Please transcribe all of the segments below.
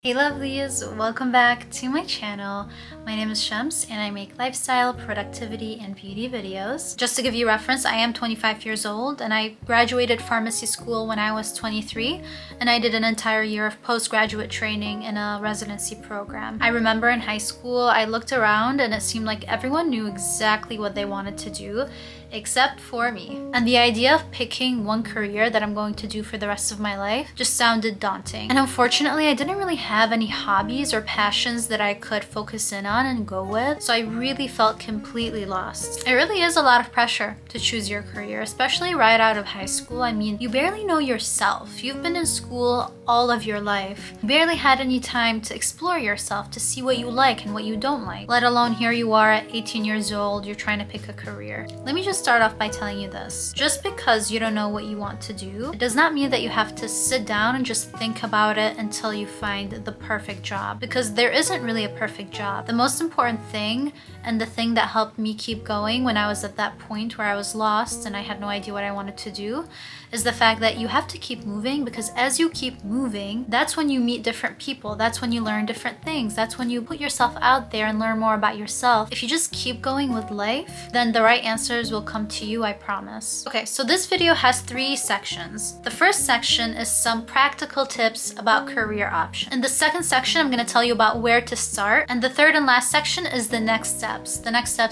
Hey lovelies, welcome back to my channel. My name is Shams and I make lifestyle, productivity, and beauty videos. Just to give you reference, I am 25 years old and I graduated pharmacy school when I was 23 and I did an entire year of postgraduate training in a residency program. I remember in high school, I looked around and it seemed like everyone knew exactly what they wanted to do except for me. And the idea of picking one career that I'm going to do for the rest of my life just sounded daunting. And unfortunately, I didn't really have any hobbies or passions that I could focus in on and go with, so I really felt completely lost. It really is a lot of pressure to choose your career, especially right out of high school. I mean, you barely know yourself. You've been in school all of your life. You barely had any time to explore yourself, to see what you like and what you don't like, let alone here you are at 18 years old, you're trying to pick a career. Let me just start off by telling you this. Just because you don't know what you want to do, it does not mean that you have to sit down and just think about it until you find the perfect job, because there isn't really a perfect job. The most important thing, and the thing that helped me keep going when I was at that point where I was lost and I had no idea what I wanted to do, is the fact that you have to keep moving, because as you keep moving, that's when you meet different people, that's when you learn different things, that's when you put yourself out there and learn more about yourself. If you just keep going with life, then the right answers will come to you, I promise. Okay, so this video has 3 sections. The first section is some practical tips about career options. In the second section, I'm going to tell you about where to start. And the third and last section is the next steps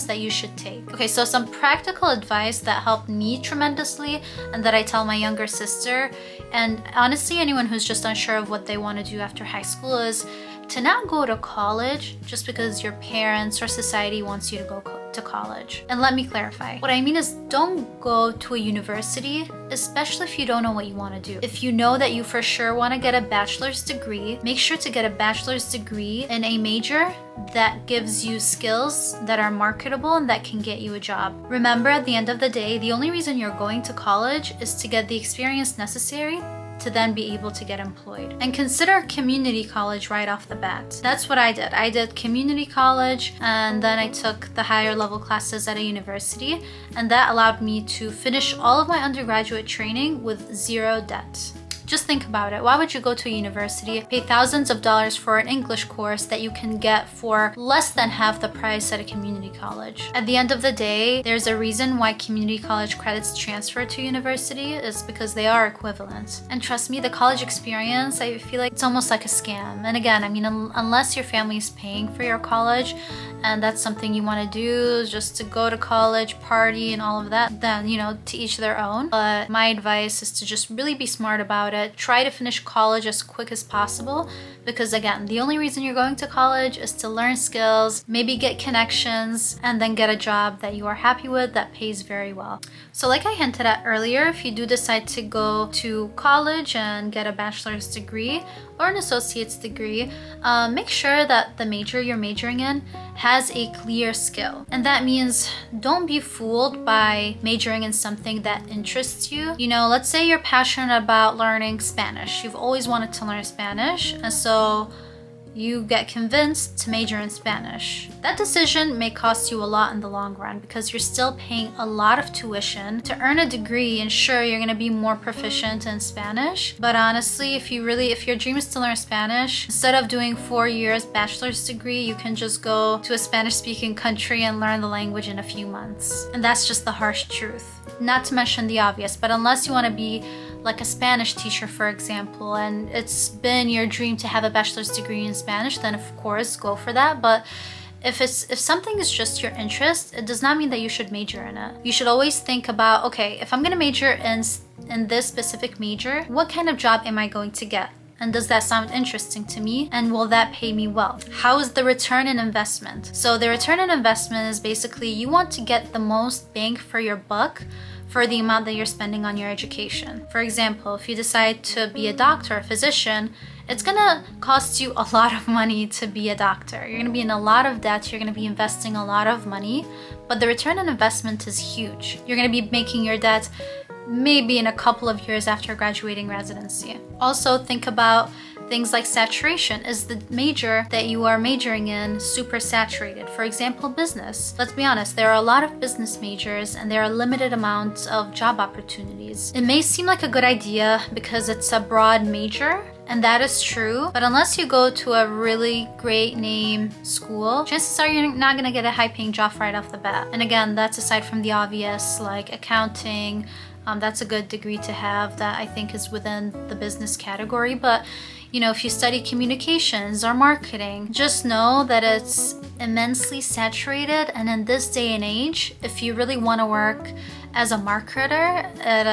that you should take. Okay, so some practical advice that helped me tremendously and that I tell my younger sister, and honestly anyone who's just unsure of what they want to do after high school, is to not go to college just because your parents or society wants you to go to college. And let me clarify. What I mean is, don't go to a university, especially if you don't know what you want to do. If you know that you for sure want to get a bachelor's degree, make sure to get a bachelor's degree in a major that gives you skills that are marketable and that can get you a job. Remember, at the end of the day, the only reason you're going to college is to get the experience necessary to then be able to get employed. And consider community college right off the bat. That's what I did. I did community college and then I took the higher level classes at a university, and that allowed me to finish all of my undergraduate training with 0 debt. Just think about it. Why would you go to a university, pay thousands of dollars for an English course that you can get for less than half the price at a community college? At the end of the day, there's a reason why community college credits transfer to university, is because they are equivalent. And trust me, the college experience, I feel like it's almost like a scam. And again, I mean, unless your family is paying for your college and that's something you want to do, just to go to college, party and all of that, then, you know, to each their own. But my advice is to just really be smart about it. Try to finish college as quick as possible, because again, the only reason you're going to college is to learn skills, maybe get connections, and then get a job that you are happy with that pays very well. So like I hinted at earlier, if you do decide to go to college and get a bachelor's degree or an associate's degree, make sure that the major you're majoring in has a clear skill. And that means don't be fooled by majoring in something that interests you. You know, let's say you're passionate about learning Spanish. You've always wanted to learn Spanish, and so you get convinced to major in Spanish. That decision may cost you a lot in the long run, because you're still paying a lot of tuition to earn a degree, and sure, you're gonna be more proficient in Spanish, but honestly, if your dream is to learn Spanish, instead of doing 4 years bachelor's degree, you can just go to a Spanish-speaking country and learn the language in a few months. And that's just the harsh truth. Not to mention the obvious, but unless you want to be like a Spanish teacher, for example, and it's been your dream to have a bachelor's degree in Spanish, then of course go for that. But if something is just your interest, it does not mean that you should major in it. You should always think about, okay, if I'm gonna major in this specific major, what kind of job am I going to get? And does that sound interesting to me? And will that pay me well? How is the return on investment? So the return on investment is basically, you want to get the most bang for your buck for the amount that you're spending on your education. For example, if you decide to be a doctor, a physician, it's gonna cost you a lot of money to be a doctor. You're gonna be in a lot of debt, you're gonna be investing a lot of money, but the return on investment is huge. You're gonna be making your debt maybe in a couple of years after graduating residency. Also, think about things like saturation. Is the major that you are majoring in super saturated? For example, business. Let's be honest, there are a lot of business majors and there are limited amounts of job opportunities. It may seem like a good idea because it's a broad major, And that is true, but unless you go to a really great name school, chances are you're not gonna get a high-paying job right off the bat. And again, that's aside from the obvious, like accounting. That's a good degree to have that I think is within the business category. But you know, if you study communications or marketing, just know that it's immensely saturated. And in this day and age, if you really want to work as a marketer at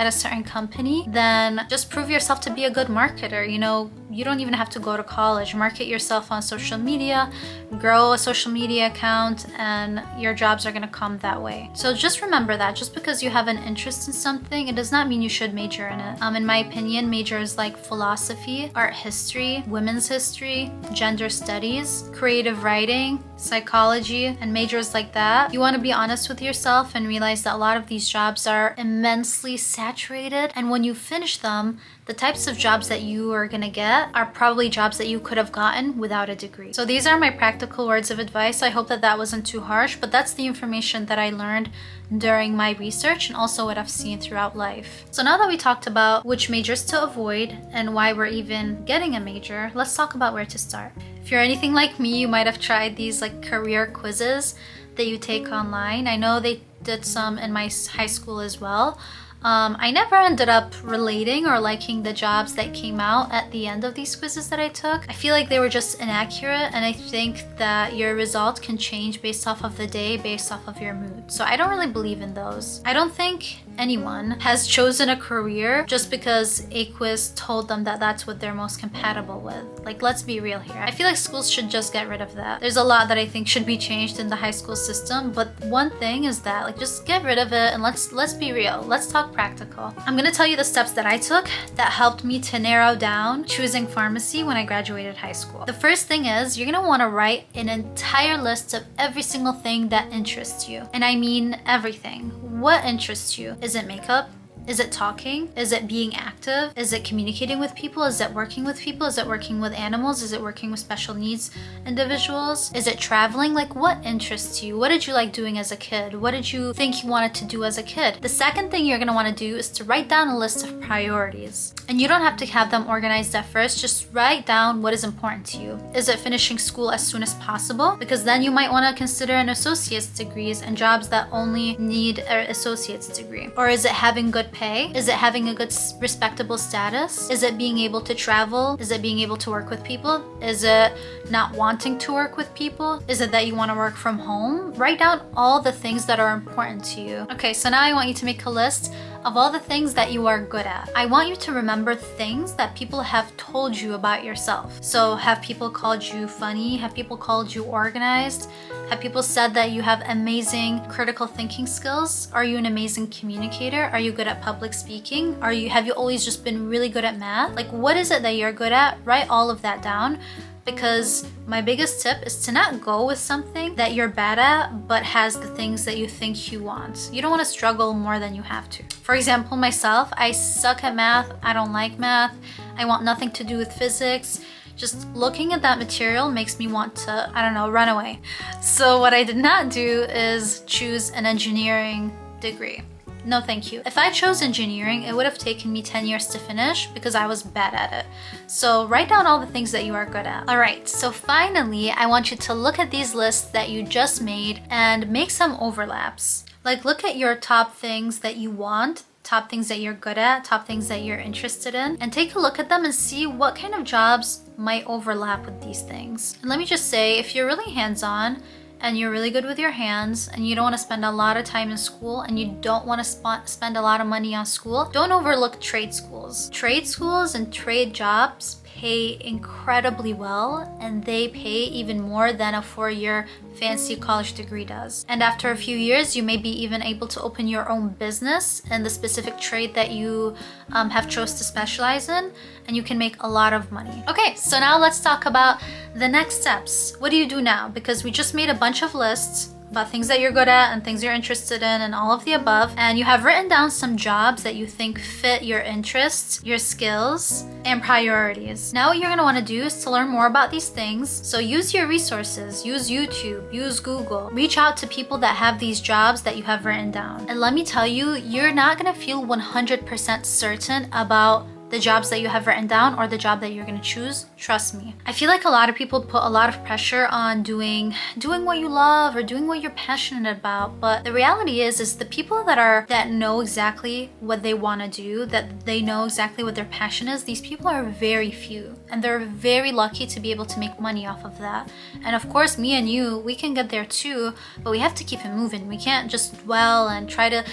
a certain company, then just prove yourself to be a good marketer. You know, you don't even have to go to college. Market yourself on social media, grow a social media account, and your jobs are gonna come that way. So just remember that just because you have an interest in something, it does not mean you should major in it. In my opinion, majors like philosophy, art history, women's history, gender studies, creative writing, psychology, and majors like that, you want to be honest with yourself and realize that a lot of these jobs are immensely saturated, and when you finish them, the types of jobs that you are gonna get are probably jobs that you could have gotten without a degree. So these are my practical words of advice. I hope that that wasn't too harsh, but that's the information that I learned during my research and also what I've seen throughout life. So now that we talked about which majors to avoid and why we're even getting a major, let's talk about where to start. If you're anything like me, you might have tried these like career quizzes that you take online. I know they did some in my high school as well. I never ended up relating or liking the jobs that came out at the end of these quizzes that I took. I feel like they were just inaccurate, and I think that your result can change based off of the day, based off of your mood. So I don't really believe in those. I don't think anyone has chosen a career just because a quiz told them that that's what they're most compatible with. Like, let's be real here. I feel like schools should just get rid of that. There's a lot that I think should be changed in the high school system, but one thing is that, like, just get rid of it and let's be real. Let's talk practical. I'm gonna tell you the steps that I took that helped me to narrow down choosing pharmacy when I graduated high school. The first thing is you're gonna wanna write an entire list of every single thing that interests you. And I mean everything. What interests you? Is it makeup? Is it talking? Is it being active? Is it communicating with people? Is it working with people? Is it working with animals? Is it working with special needs individuals? Is it traveling? Like, what interests you? What did you like doing as a kid? What did you think you wanted to do as a kid? The second thing you're gonna wanna do is to write down a list of priorities. And you don't have to have them organized at first, just write down what is important to you. Is it finishing school as soon as possible? Because then you might wanna consider an associate's degrees and jobs that only need an associate's degree. Or is it having good pay? Is it having a good respectable status? Is it being able to travel? Is it being able to work with people? Is it not wanting to work with people? Is it that you want to work from home? Write down all the things that are important to you. Okay, so now I want you to make a list of all the things that you are good at. I want you to remember things that people have told you about yourself. So have people called you funny? Have people called you organized? Have people said that you have amazing critical thinking skills? Are you an amazing communicator? Are you good at public speaking? Have you always just been really good at math? Like, what is it that you're good at? Write all of that down. Because my biggest tip is to not go with something that you're bad at but has the things that you think you want. You don't want to struggle more than you have to. For example, myself, I suck at math. I don't like math. I want nothing to do with physics. Just looking at that material makes me want to, I don't know, run away. So what I did not do is choose an engineering degree. No, thank you. If I chose engineering, it would have taken me 10 years to finish because I was bad at it. So write down all the things that you are good at. All right, so finally, I want you to look at these lists that you just made and make some overlaps. Like, look at your top things that you want, top things that you're good at, top things that you're interested in, and take a look at them and see what kind of jobs might overlap with these things. And let me just say, if you're really hands-on, and you're really good with your hands and you don't want to spend a lot of time in school and you don't want to spend a lot of money on school, don't overlook trade schools. Trade schools and trade jobs pay incredibly well, and they pay even more than a 4-year fancy college degree does. And after a few years, you may be even able to open your own business in the specific trade that you have chose to specialize in, and you can make a lot of money. Okay, so now let's talk about the next steps. What do you do now? Because we just made a bunch of lists about things that you're good at and things you're interested in and all of the above, and you have written down some jobs that you think fit your interests, your skills, and priorities. Now what you're gonna wanna do is to learn more about these things. So use your resources, use YouTube, use Google, reach out to people that have these jobs that you have written down. And let me tell you, you're not gonna feel 100% certain about the jobs that you have written down or the job that you're gonna choose. Trust me. I feel like a lot of people put a lot of pressure on doing what you love or doing what you're passionate about, but the reality is the people that know exactly what they want to do, that they know exactly what their passion is, these people are very few, and they're very lucky to be able to make money off of that. And of course, me and you, we can get there too, but we have to keep it moving. We can't just dwell and try to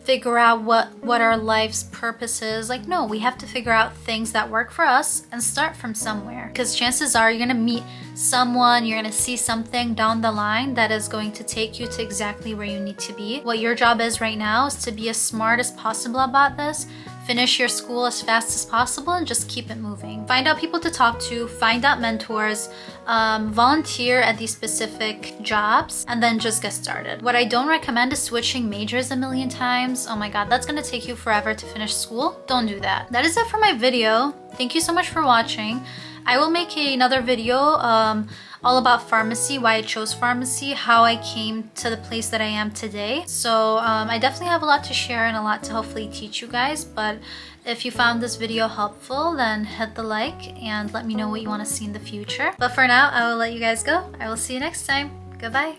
figure out what our life's purpose is. Like, no, we have to figure out things that work for us and start from somewhere, because chances are you're gonna meet someone, you're gonna see something down the line that is going to take you to exactly where you need to be. What your job is right now is to be as smart as possible about this, finish your school as fast as possible, and just keep it moving. Find out people to talk to, find out mentors, volunteer at these specific jobs, and then just get started. What I don't recommend is switching majors a million times. Oh my god, that's gonna take you forever to finish school. Don't do that. That is it for my video. Thank you so much for watching. I will make another video all about pharmacy, why I chose pharmacy, how I came to the place that I am today. So I definitely have a lot to share and a lot to hopefully teach you guys. But if you found this video helpful, then hit the like and let me know what you want to see in the future. But for now, I will let you guys go. I will see you next time. Goodbye.